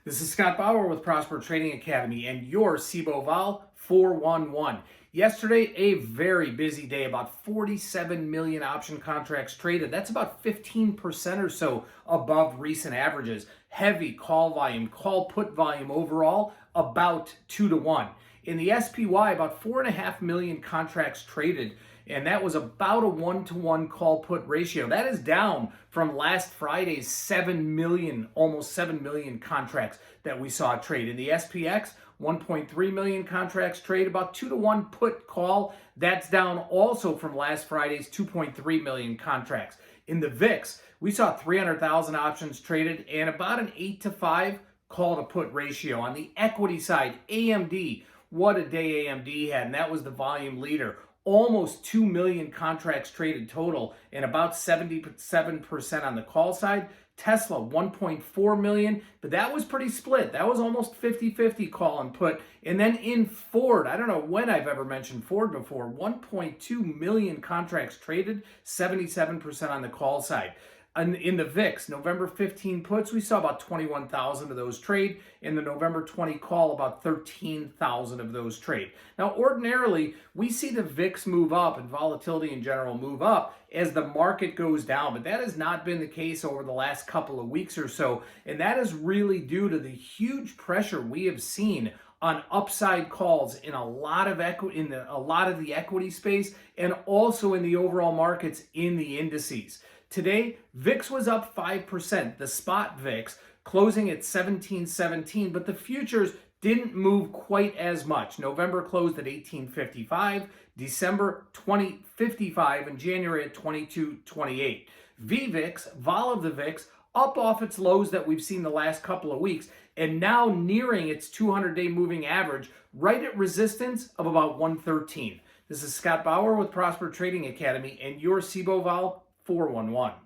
This is Scott Bauer with Prosper Trading Academy and your SIBO Vol 411. Yesterday, a very busy day, about 47 million option contracts traded. That's about 15% or so above recent averages. Heavy call volume, call put volume overall, about 2 to 1. In the SPY, about 4.5 million contracts traded, and that was about a 1-to-1 call put ratio. That is down from last Friday's 7 million, almost 7 million contracts that we saw trade. In the SPX, 1.3 million contracts trade, about 2-to-1 put call. That's down also from last Friday's 2.3 million contracts. In the VIX, we saw 300,000 options traded and about an 8-to-5 call to put ratio. On the equity side, AMD, what a day AMD had, and that was the volume leader. Almost 2 million contracts traded total and about 77% on the call side. Tesla, 1.4 million, but that was pretty split. That was almost 50-50 call and put. And then in Ford, I don't know when I've ever mentioned Ford before, 1.2 million contracts traded, 77% on the call side. In the VIX, November 15 puts, we saw about 21,000 of those trade. In the November 20 call, about 13,000 of those trade. Now, ordinarily, we see the VIX move up and volatility in general move up as the market goes down, but that has not been the case over the last couple of weeks or so, and that is really due to the huge pressure we have seen on upside calls in a lot of the equity space and also in the overall markets in the indices. Today, VIX was up 5%, the spot VIX, closing at 1717, but the futures didn't move quite as much. November closed at 1855, December 2055, and January at 2228. VVIX, vol of the VIX, up off its lows that we've seen the last couple of weeks, and now nearing its 200-day moving average, right at resistance of about 113. This is Scott Bauer with Prosper Trading Academy and your SIBO Vol 411.